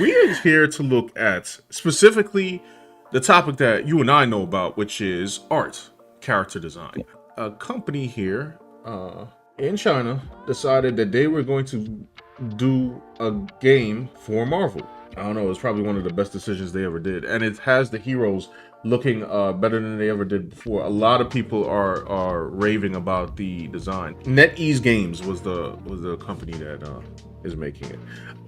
We are here to look at specifically the topic that you and I know about, which is art, character design. A company here in China decided that they were going to do a game for Marvel. I don't know, it's probably one of the best decisions they ever did. And it has the heroes looking better than they ever did before. A lot of people are raving about the design. Netease Games was the company that is making it.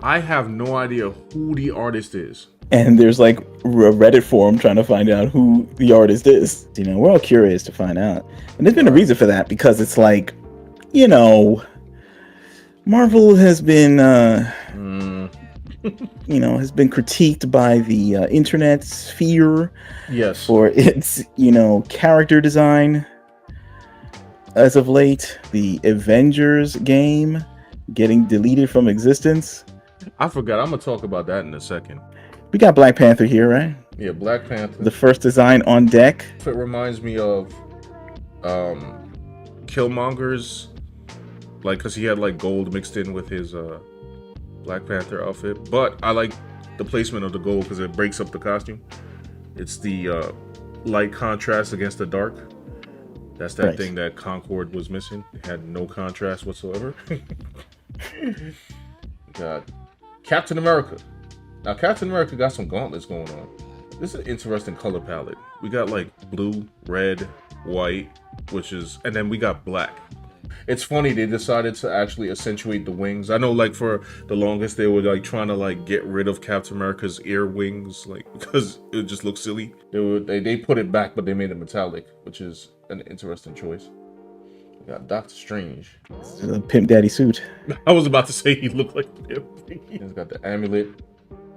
I have no idea who the artist is. And there's like a Reddit forum trying to find out who the artist is. You know, we're all curious to find out. And there's been a reason for that, because it's like, you know, Marvel has been, you know, has been critiqued by the internet sphere. Yes. For its, you know, character design. As of late, the Avengers game getting deleted from existence. I forgot. I'm gonna talk about that in a second. We got Black Panther here, right? Yeah, Black Panther. The first design on deck. It reminds me of Killmonger's, like, because he had like gold mixed in with his Black Panther outfit. But I like the placement of the gold because it breaks up the costume. It's the light contrast against the dark. That's that thing that Concord was missing. It had no contrast whatsoever. Got Captain America. Now, Captain America got some gauntlets going on. This is an interesting color palette. We got like blue, red, white, and then we got black. It's funny, they decided to actually accentuate the wings. I know, like, for the longest, they were like trying to like get rid of Captain America's ear wings, like, because it just looks silly. They put it back, but they made it metallic, which is an interesting choice. We got Doctor Strange. A pimp daddy suit. I was about to say he looked like a pimp. He's got the amulet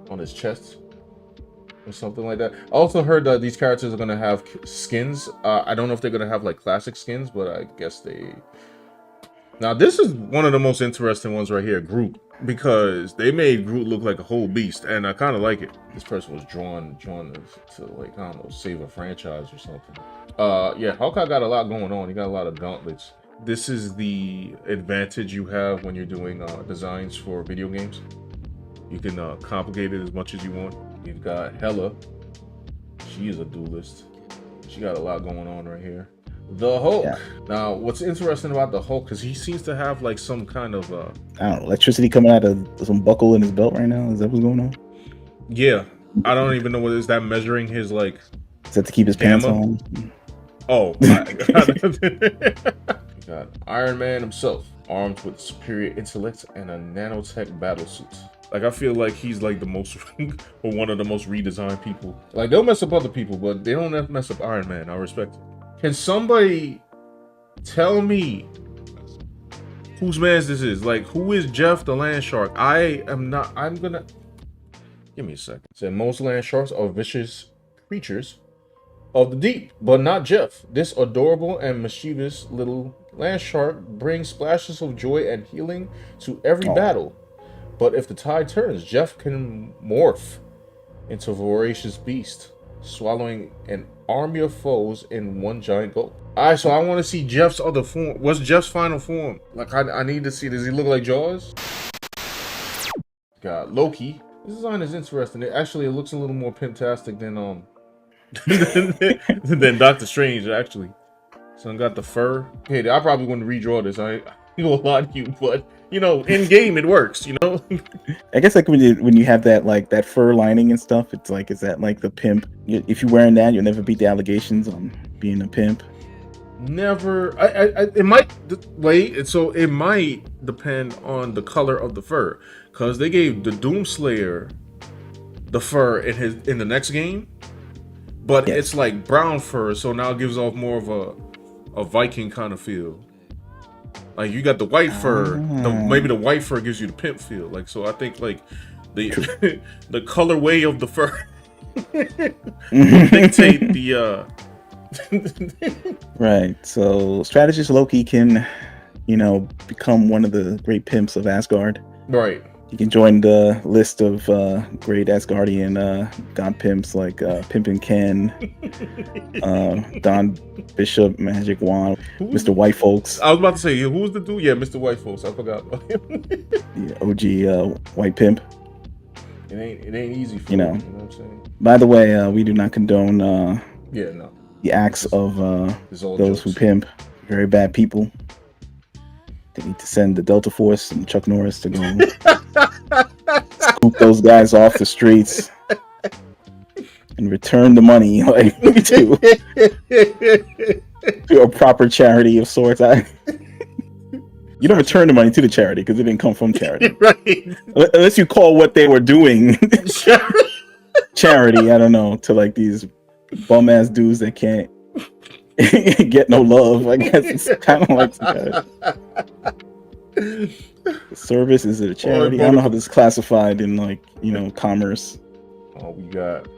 on his chest or something like that. I also heard that these characters are gonna have skins. I don't know if they're gonna have like classic skins, but I guess they. Now this is one of the most interesting ones right here, Groot, because they made Groot look like a whole beast, and I kind of like it. This person was drawn to like, I don't know, save a franchise or something. Yeah, Hawkeye got a lot going on. He got a lot of gauntlets. This is the advantage you have when you're doing designs for video games. You can complicate it as much as you want. You've got Hela. She is a duelist. She got a lot going on right here. The Hulk. Yeah. Now, what's interesting about the Hulk is he seems to have like some kind of I don't know, electricity coming out of some buckle in his belt right now. Is that what's going on? Yeah, I don't even know what is that measuring his like. Is that to keep his pants on? Oh my God. Got Iron Man himself, armed with superior intellect and a nanotech battlesuit. Like, I feel like he's like the most, or one of the most redesigned people. Like, they'll mess up other people, but they don't have to mess up Iron Man. I respect it. Can somebody tell me whose man's this is? Like, who is Jeff the Land Shark? I'm gonna... Give me a second. It said most land sharks are vicious creatures of the deep, but not Jeff. This adorable and mischievous little land shark brings splashes of joy and healing to every battle. But if the tide turns, Jeff can morph into a voracious beast, swallowing an army of foes in one giant gulp. Alright, so I want to see Jeff's other form. What's Jeff's final form? Like, I need to see. Does he look like Jaws? Got Loki. This design is interesting. It looks a little more pimp-tastic than than Doctor Strange, actually. So I got the fur. Hey, I probably wouldn't redraw this. I know a lot of you, but you know, in game it works. You know. I guess like when you have that like that fur lining and stuff, it's like, is that like the pimp? If you're wearing that, you'll never beat the allegations on being a pimp. Never. It might wait. So it might depend on the color of the fur, because they gave the Doomslayer the fur in the next game, but it's like brown fur, so now it gives off more of a Viking kind of feel. Like, you got the white fur. Maybe the white fur gives you the pimp feel. Like, so I think like the the colorway of the fur dictate the. Right. So strategist Loki can, you know, become one of the great pimps of Asgard. Right. You can join the list of great Asgardian god pimps like Pimpin' Ken, Don Bishop, Magic Wand, Mr. White Folks. I was about to say, who was the dude? Yeah, Mr. White Folks. I forgot about him. Yeah, OG White Pimp. It ain't easy for You you. know. You know what I'm saying? By the way, we do not condone Yeah, no. the acts of It's all those who jokes. pimp. Very bad people. They need to send the Delta Force and Chuck Norris to go scoop those guys off the streets and return the money like to a proper charity of sorts. You don't return the money to the charity because it didn't come from charity. Right. Unless you call what they were doing charity. I don't know, to like these bum ass dudes that can't get no love. I guess it's kind of like the service. Is it a charity? I don't know how this is classified in like, you know, commerce. Oh, we got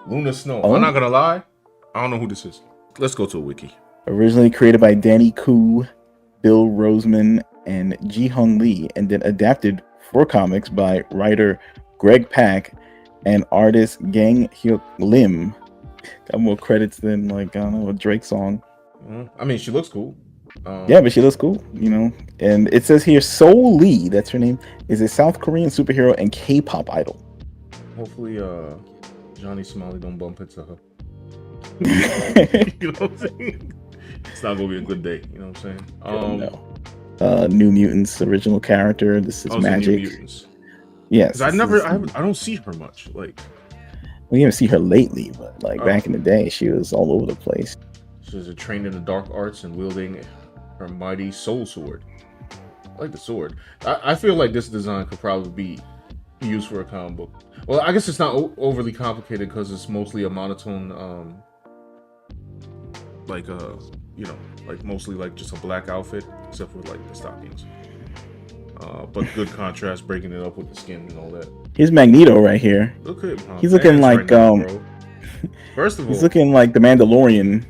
Luna Snow. Oh. I'm not gonna lie, I don't know who this is. Let's go to a wiki. Originally created by Danny Koo, Bill Roseman, and Ji Hung Lee, and then adapted for comics by writer Greg Pak and artist Gang Hyuk Lim. Got more credits than like, I don't know, a Drake song. I mean, she looks cool. Yeah, but she looks cool, you know. And it says here, Soul Lee, that's her name, is a South Korean superhero and K-pop idol. Hopefully, Johnny Smiley don't bump into her. You know what I'm saying? It's not gonna be a good day. You know what I'm saying? No. New Mutants original character. This is Magic. New Mutants. Yes. I don't see her much. Like, we didn't see her lately, but like back in the day, she was all over the place. She's trained in the dark arts and wielding her mighty soul sword. I like the sword. I feel like this design could probably be used for a comic book. Well, I guess it's not overly complicated because it's mostly a monotone, you know, like mostly like just a black outfit, except for like the stockings. But good contrast, breaking it up with the skin and all that. Here's Magneto right here. Look at he's looking like right now, first of all, he's looking like the Mandalorian.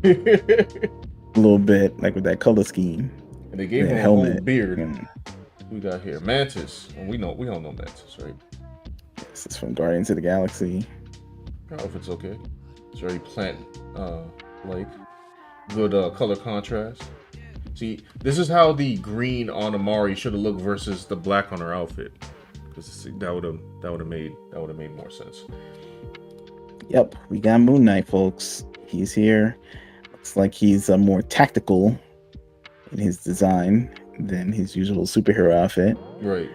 A little bit, like with that color scheme. And they gave him a whole beard. We got here Mantis. Well, we all know Mantis, right? This is from Guardians of the Galaxy. Her outfit's okay. It's very plant like. Good color contrast. See, this is how the green on Amari should have looked versus the black on her outfit. Because that would have made more sense. Yep, we got Moon Knight, folks. He's here. Looks like he's more tactical in his design than his usual superhero outfit. Right.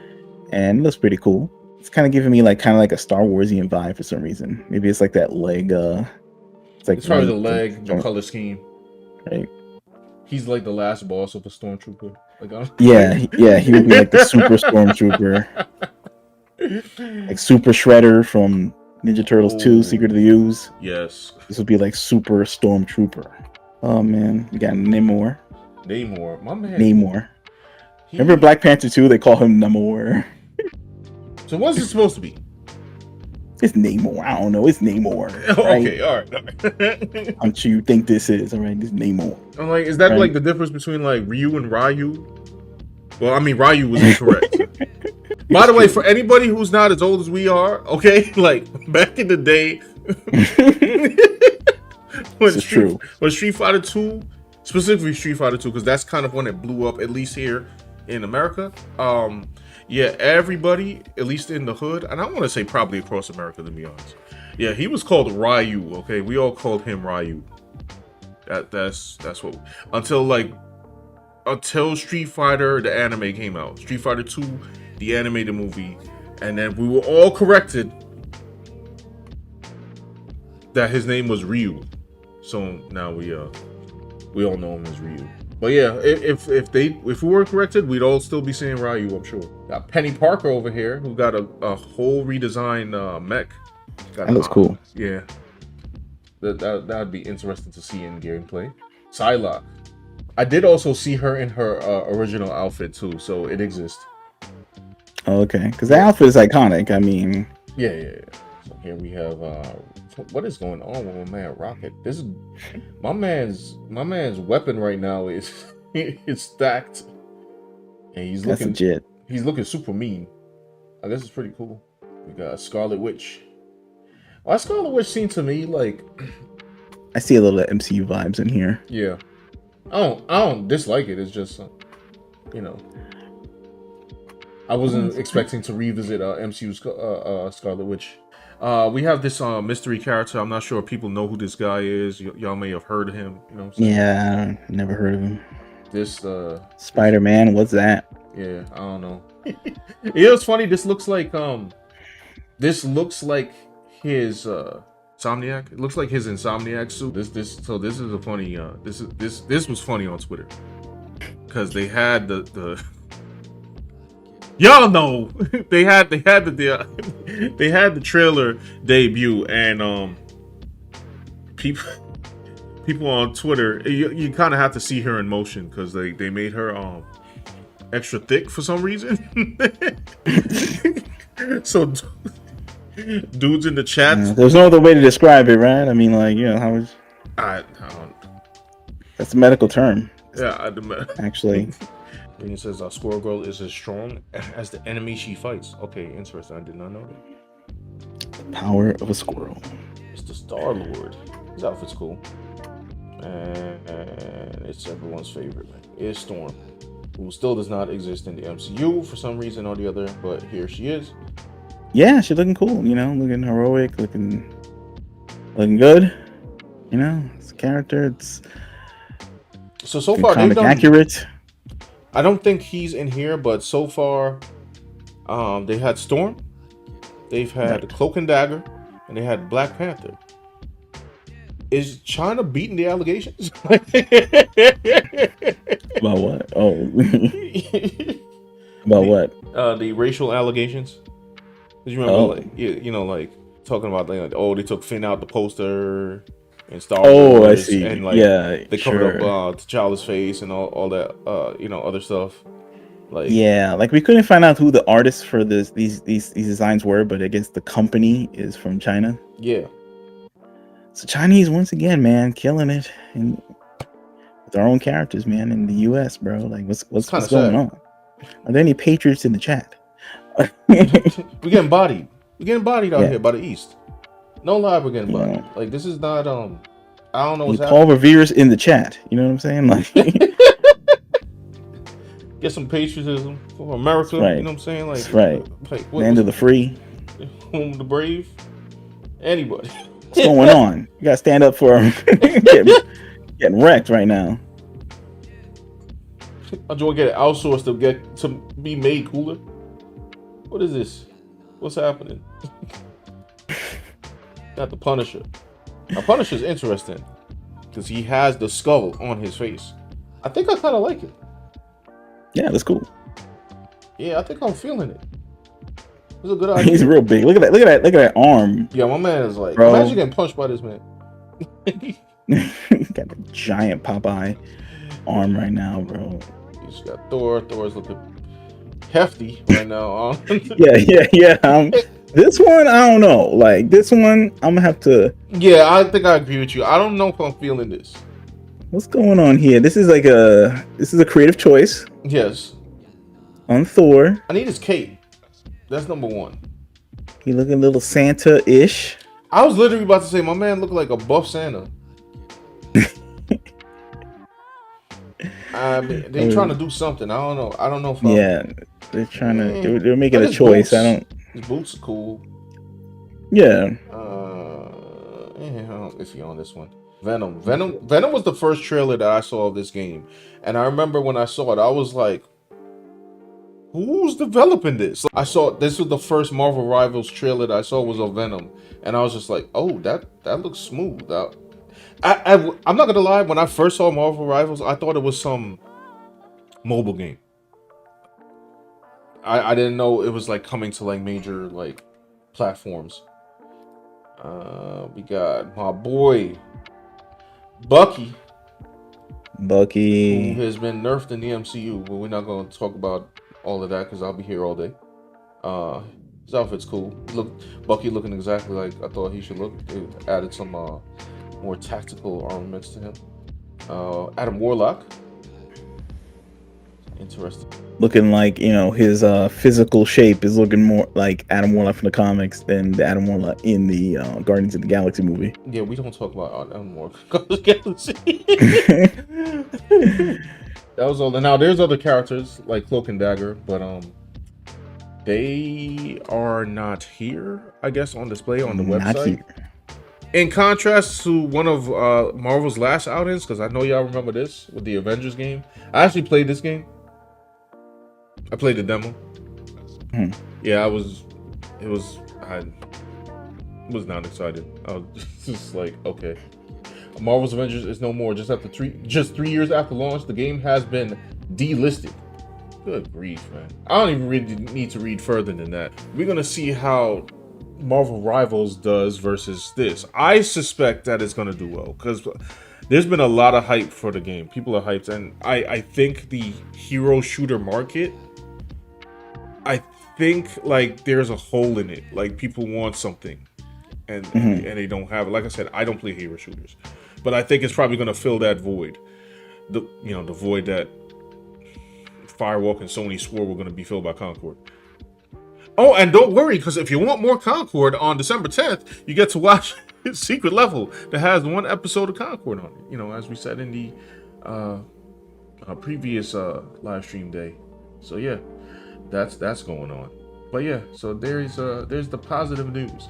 And it looks pretty cool. It's kind of giving me like a Star Warsian vibe for some reason. Maybe it's like that leg. It's probably the leg, the color scheme. Right. He's like the last boss of a stormtrooper. Like, he would be like the super stormtrooper, like Super Shredder from Ninja Turtles 2: Secret of the Ooze. Yes. This would be like Super Stormtrooper. Oh man, we got Namor. My man. Namor. Remember Black Panther 2? They call him Namor. So what's it supposed to be? It's Namor. I don't know. It's Namor. Right? Okay, all right. I'm sure you think this is all right. This Namor. I'm like, is that like the difference between like Ryu and Ryu? Well, I mean, Ryu was incorrect. By the way, for anybody who's not as old as we are, okay, like back in the day, when Street Fighter 2, specifically Street Fighter 2, because that's kind of when it blew up, at least here in America. Yeah, everybody, at least in the hood, and I want to say probably across America, to be honest. Yeah, he was called Ryu, okay? We all called him Ryu. That's what... Until Street Fighter, the anime came out. Street Fighter 2, the animated movie. And then we were all corrected that his name was Ryu. So now we all know him as Ryu. But yeah, if we were corrected, we'd all still be saying Ryu, I'm sure. Got Penny Parker over here, who got a whole redesigned mech. That looks cool. Yeah, that'd be interesting to see in gameplay. Psylocke. I did also see her in her original outfit too, so it exists. Oh, okay, because the outfit is iconic. I mean, yeah. So here we have what is going on with my man Rocket? This is my man's weapon right now is it's stacked, and he's looking legit. He's looking super mean. I guess it's pretty cool. We got Scarlet Witch. Why Scarlet Witch seemed to me like I see a little MCU vibes in here. Yeah, I don't dislike it. It's just you know. I wasn't expecting to revisit MCU Scarlet Witch. We have this mystery character. I'm not sure if people know who this guy is. Y'all may have heard of him. You know what I'm saying? Yeah, never heard of him. This Spider-Man, what's that? Yeah, I don't know. It was funny. This looks like his Insomniac. It looks like his Insomniac suit. This is a funny this was funny on Twitter. Because they had the y'all know they had the trailer debut, and people on Twitter, you kind of have to see her in motion because they made her extra thick for some reason. So dudes in the chat, there's no other way to describe it, right? I mean, like, you know, how is I don't, that's a medical term. Yeah, actually. And it says Squirrel Girl is as strong as the enemy she fights. Okay, interesting. I did not know that. The power of a squirrel. It's the Star Lord. His outfit's cool. And it's everyone's favorite. Is Storm, who still does not exist in the MCU for some reason or the other, but here she is. Yeah, she's looking cool, you know, looking heroic, looking good. You know, it's a character. It's so far they've done accurate. I don't think he's in here, but so far, they had Storm, they've had the Cloak and Dagger, and they had Black Panther. Is China beating the allegations? About what? Oh, about what? The racial allegations. Cause you remember, like, you know, like talking about like, oh, they took Finn out the poster and Star Wars. Oh, I see. And like, yeah, they covered up T'Challa's face and all that, you know, other stuff. Like, yeah, like we couldn't find out who the artists for these designs were, but I guess the company is from China. Yeah. So Chinese once again, man, killing it, and with our own characters, man, in the U.S., bro. Like, what's going on? Are there any patriots in the chat? We're getting bodied. We're getting bodied out here by the East. No lie, we're getting bodied. Like, this is not I don't know what's happening. Paul Revere's in the chat. You know what I'm saying? Like, get some patriotism for America. Right. You know what I'm saying? Like, that's right. Like, Land of the free, home of the brave. Anybody. What's going on? You gotta stand up for getting wrecked right now. I just want to get it outsourced to be made cooler. What is this? What's happening? Got the Punisher. Now, Punisher's interesting because he has the skull on his face. I think I kind of like it. Yeah, that's cool. Yeah, I think I'm feeling it. It's a good idea. He's real big. Look at that arm. Yeah, my man is like, bro. Imagine getting punched by this man. Got the giant Popeye arm right now, bro. He's got Thor. Thor's looking hefty right now. Yeah. This one, I don't know. Like, this one, I'm gonna have to. Yeah, I think I agree with you. I don't know if I'm feeling this. What's going on here? This is a creative choice. Yes. On Thor. I need his cape. That's number one. He looking a little Santa-ish. I was literally about to say my man looked like a buff Santa. I mean, they're trying to do something. I don't know if they're trying to. They're making a choice. His boots are cool. Yeah. I'm iffy on this one. Venom was the first trailer that I saw of this game, and I remember when I saw it, I was like, who's developing this? I saw this was the first Marvel Rivals trailer that I saw was of Venom, and I was just like, oh, that looks smooth. I'm not gonna lie, when I first saw Marvel Rivals, I thought it was some mobile game. I didn't know it was like coming to like major like platforms. We got my boy Bucky, who has been nerfed in the MCU, but we're not going to talk about all of that because I'll be here all day. His outfit's cool. Bucky looking exactly like I thought he should look. They added some more tactical armaments to him. Adam Warlock, interesting. Looking like, you know, his physical shape is looking more like Adam Warlock from the comics than the Adam Warlock in the Guardians of the Galaxy movie. Yeah, we don't talk about Adam Warlock. Galaxy. That was all. Now there's other characters like Cloak and Dagger, but They are not here, I guess, on display on the Not website. here. In contrast to one of Marvel's last outings, because I know y'all remember this with the Avengers game. I actually played this game. I played the demo. Yeah, I was not excited. I was just like, okay. Marvel's Avengers is no more. Just 3 years after launch, the game has been delisted. Good grief, man. I don't even really need to read further than that. We're gonna see how Marvel Rivals does versus this. I suspect that it's gonna do well because there's been a lot of hype for the game. People are hyped, and I think the hero shooter market, I think like there's a hole in it. Like people want something, and they don't have it. Like I said, I don't play hero shooters, but I think it's probably gonna fill that void. The void that Firewalk and Sony swore were gonna be filled by Concord. Oh, and don't worry, because if you want more Concord on December 10th, you get to watch Secret Level that has one episode of Concord on it. You know, as we said in the previous live stream day. So yeah, that's going on. But yeah, so there's the positive news.